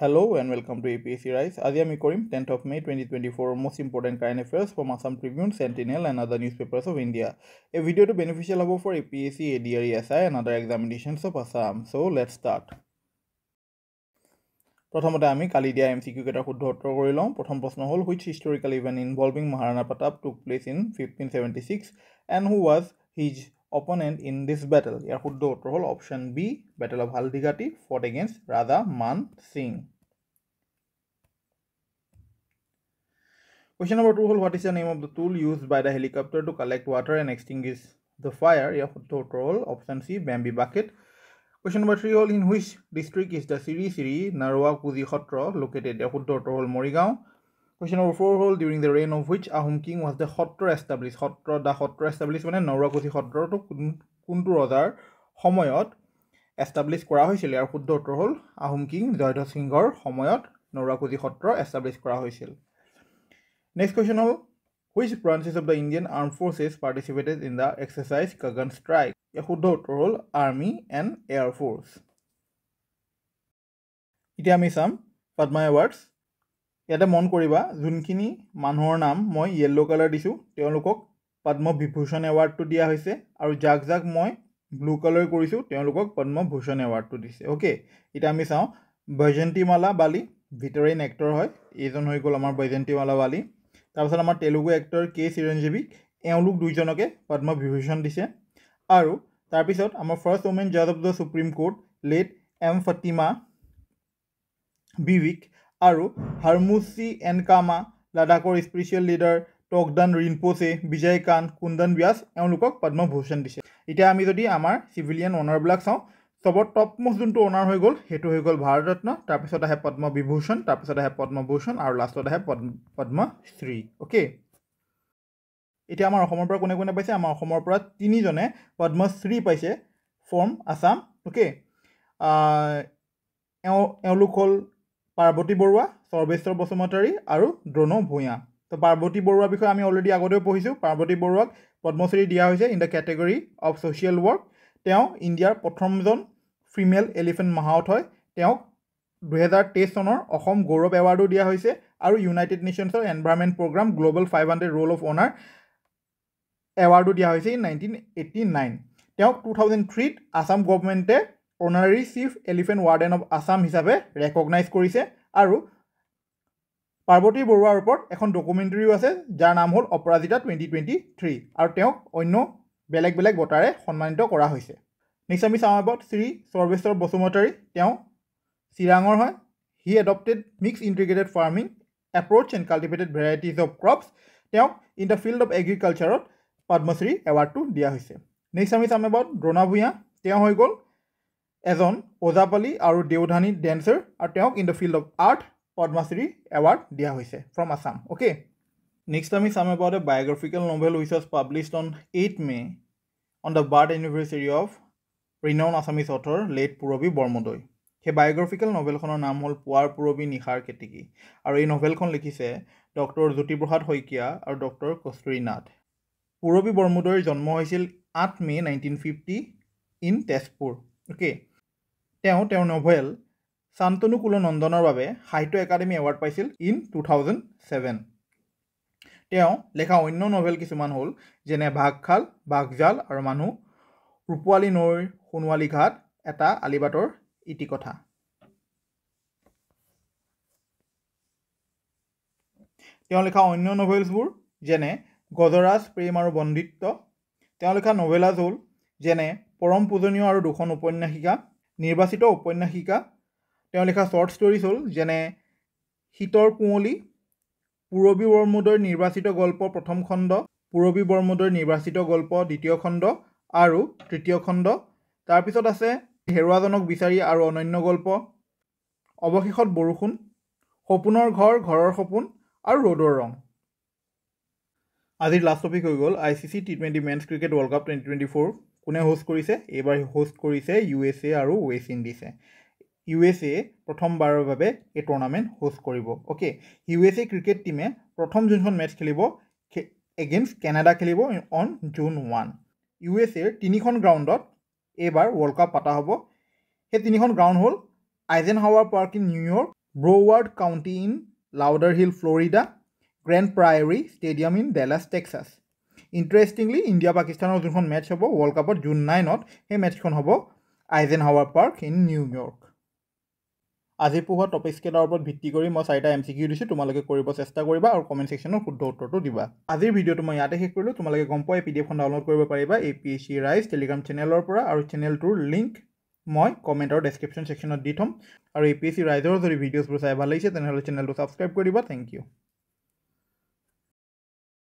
Hello and welcome to APSC Rise. আজি আমি কৰিম 10th of May 2024 most important current affairs from Assam Tribune, Sentinel and other newspapers of India. A video to beneficial about for APSC, ADRE, SI and other examinations of Assam. So let's start. প্ৰথমতে আমি কালি দিয়া MCQ কেইটা শুদ্ধ উত্তৰ কৰি লওঁ। প্ৰথম প্ৰশ্ন হ'ল which historical event involving Maharana Pratap took place in 1576 and who was his opponent in this battle? ইয়াৰ শুদ্ধ উত্তৰ হ'ল option B Battle of Haldigati fought against Radha Man Singh. Question number 2 what is the name of the tool used by the helicopter to collect water and extinguish the fire? Yeah, option C Bambi bucket. Question number 3 in which district is the Siri Siri Narwa Kuzi Khotra located? Yeah, Morigao. Question number 4 during the reign of which Ahom king was the Khotra established? The Khotra established মানে Narwa Kuzi Khotra to কোনটো ৰজাৰ সময়ত establish কৰা হৈছিল? ইয়াৰ শুদ্ধ উত্তৰ হ'ল Ahom king Jayadhwaj সিংহৰ সময়ত Narwa Kuzi Khotra এস্টাবলিশ কৰা হৈছিল। Next question is which branches of the Indian Armed Forces participated in the exercise Kagan Strike? A শুদ্ধ উত্তৰ হ'ল Army and Air Force. এতিয়া আমি চাম Padma Awards. ইয়াতে মন কৰিবা যোনখিনি মানুহৰ নাম মই yellow color দিছো তেওঁলোকক Padma Vibhushan Award টো দিয়া হৈছে আৰু যাক যাক মই blue color কৰিছো তেওঁলোকক Padma Bhushan Award টো দিছে। ওকে এটা আমি চাও Baijantimala Bali veteran actor হয় এইজন হৈ গল আমাৰ Baijantimala Bali। তাৰপিছত আমাৰ তেলুগু এক্টৰ কে চিৰঞ্জীৱী এওঁলোক দুইজনকে পদ্ম বিভূষণ দিছে আৰু তাৰপিছত আমাৰ ফাৰ্ষ্ট ওমেন জাজ of the supreme court late M Fathima বিবিক আৰু হাৰমুচি এনকামা লাডাখৰ special leader Togdan Rinpoche Vijayakanth Kundan Vyas এওঁলোকক পদ্ম ভূষণ দিছে। এতিয়া আমি যদি আমাৰ সিভিলিয়ান অনাৰবিলাক চাওঁ সবৰ টপ মোষ্ট যোনটো অনাৰ হৈ গ'ল সেইটো হৈ গ'ল ভাৰত ৰত্ন তাৰপিছত আহে পদ্ম বিভূষণ তাৰপিছত আহে পদ্ম ভূষণ আৰু লাষ্টত আহে পদ্মশ্ৰী। ওকে এতিয়া আমাৰ অসমৰ পৰা কোনে কোনে পাইছে? আমাৰ অসমৰ পৰা তিনিজনে পদ্মশ্ৰী পাইছে ফ্ৰম আসাম। ওকে এওঁলোক হ'ল পাৰ্বতী বৰুৱা সৰ্বেশ্বৰ বসুমতাৰী আৰু দ্ৰোণ ভূঞা। তো পাৰ্বতী বৰুৱাৰ বিষয়ে আমি অলৰেডি আগতেও পঢ়িছোঁ। পাৰ্বতী বৰুৱাক পদ্মশ্ৰী দিয়া হৈছে in the category of social work. তেওঁ ইণ্ডিয়াৰ প্ৰথমজন ফিমেল এলিফেণ্ট মাহাউট হয়। তেওঁক 2023 চনৰ অসম গৌৰৱ এৱাৰ্ডো দিয়া হৈছে আৰু ইউনাইটেড নেশ্যনছৰ environment programme global 500 roll of honour এৱাৰ্ডো দিয়া হৈছে ইন 1989। তেওঁক 2003ত আসাম গভৰ্ণমেণ্টে honorary chief elephant warden of Assam হিচাপে ৰেকগনাইজ কৰিছে আৰু পাৰ্বতী বৰুৱাৰ ওপৰত এখন ডকুমেণ্টাৰীও আছে যাৰ নাম হ'ল অপৰাজিতা 2023 আৰু তেওঁক অন্য বেলেগ বেলেগ বঁটাৰে সন্মানিত কৰা হৈছে। নেক্সট আমি চাওঁ এবাউট শ্ৰী সৰ্বেশ্বৰ বসুমতাৰী। তেওঁ চিৰাঙৰ হয়। He adopted mix integrated farming approach and cultivated varieties of crops. তেওঁক ইন দ্য ফিল্ড অফ এগ্ৰিকালচাৰত পদ্মশ্ৰী এৱাৰ্ডটো দিয়া হৈছে। নেক্সট আমি চাম এবাউট দ্ৰোণ ভূঞা। তেওঁ হৈ গ'ল এজন ওজাপালি আৰু দেওধানী ডেন্সাৰ আৰু তেওঁক in the field of art Padma Shri award দিয়া হৈছে ফ্ৰম আসাম। ওকে নেক্সট আমি চাম about a biographical novel which was published on 8 May on the birth anniversary of renowned Assamese author late Purabi Bormudoi. সেই বায়োগ্ৰাফিকেল নভেলখনৰ নাম হ'ল পুৱাৰ পূৰবী নিশাৰ কেতেকী আৰু এই নভেলখন লিখিছে ডক্টৰ জ্যোতিপ্ৰসাদ শইকীয়া আৰু ডক্টৰ কস্তুৰী নাথ। পূৰবী বৰমুদৈৰ জন্ম হৈছিল 8 May 1950 ইন তেজপুৰ। ওকে তেওঁ তেওঁৰ নভেল শান্তনু কুলনন্দনৰ বাবে সাহিত্য একাডেমী এৱাৰ্ড পাইছিল ইন 2007। তেওঁ লেখা অন্য নভেল কিছুমান হ'ল যেনে বাঘখাল বাঘজাল আৰু মানুহ, ৰূপোৱালী নৈৰ সোণোৱালী ঘাট, এটা আলিবাটৰ ইতিকথা। তেওঁ লেখা অন্য নভেলছবোৰ যেনে গজৰাজ প্ৰেম আৰু বন্দিত্ব। তেওঁ লেখা নভেলাজ হ'ল যেনে পৰম পূজনীয় আৰু দুখন উপন্যাসিকা, নিৰ্বাচিত উপন্যাসিকা। তেওঁ লেখা শ্বৰ্ট ষ্টৰিজ হ'ল যেনে শীতৰ কুঁৱলী, পূৰবী বৰমুদৈৰ নিৰ্বাচিত গল্প প্ৰথম খণ্ড, পূৰবী বৰমুদৈৰ নিৰ্বাচিত গল্প দ্বিতীয় খণ্ড আৰু তৃতীয় খণ্ড। তাৰপিছত আছে হেৰুৱাজনক বিচাৰি আৰু অনন্য গল্প, অৱশেষত বৰষুণ, সপোনৰ ঘৰ ঘৰৰ সপোন আৰু ৰ'দৰ ৰং। আজিৰ লাষ্ট টপিক হৈ গ'ল ICC T20 men's cricket world cup 2024 কোনে হোষ্ট কৰিছে? এইবাৰ হোষ্ট কৰিছে USA আৰু ৱেষ্ট ইণ্ডিজে। USA প্ৰথমবাৰৰ বাবে এই টুৰ্ণামেণ্ট হোষ্ট কৰিব। ওকে USA ক্ৰিকেট টীমে প্ৰথম যোনখন মেটচ খেলিব এগেইনষ্ট কেনাডা খেলিব অন June 1। USA তিনিখন গ্ৰাউণ্ডত এইবাৰ ৱৰ্ল্ড কাপ পতা হ'ব। সেই তিনিখন গ্ৰাউণ্ড হ'ল Eisenhower park in New York, Broward County in Lauderhill, Florida, Grand Prairie Stadium in Dallas, Texas. Interestingly India পাকিস্তানৰ যোনখন মেটচ হ'ব ৱৰ্ল্ড কাপত জুন 9ত সেই মেটচখন হ'ব আইজেনহাৱাৰ পাৰ্ক ইন নিউয়ৰ্ক। আজি পঢ়োৱা টপিকছকেইটাৰ ওপৰত ভিত্তি কৰি মই 4টা MCQ দিছোঁ, তোমালোকে কৰিব চেষ্টা কৰিবা আৰু কমেণ্ট ছেকশ্যনত শুদ্ধ উত্তৰটো দিবা। আজিৰ ভিডিঅ'টো মই ইয়াতে শেষ কৰিলোঁ। তোমালোকে গম পোৱা এই PDFখন ডাউনলোড কৰিব পাৰিবা APSC ৰাইজ টেলিগ্ৰাম চেনেলৰ পৰা, আৰু চেনেলটোৰ লিংক মই কমেণ্ট আৰু ডেছক্ৰিপশ্যন ছেকশ্যনত দি থ'ম। আৰু APSC ৰাইজৰ যদি ভিডিঅ'ছবোৰ চাই ভাল লাগিছে তেনেহ'লে চেনেলটো ছাবস্ক্ৰাইব কৰি দিবা। Thank U.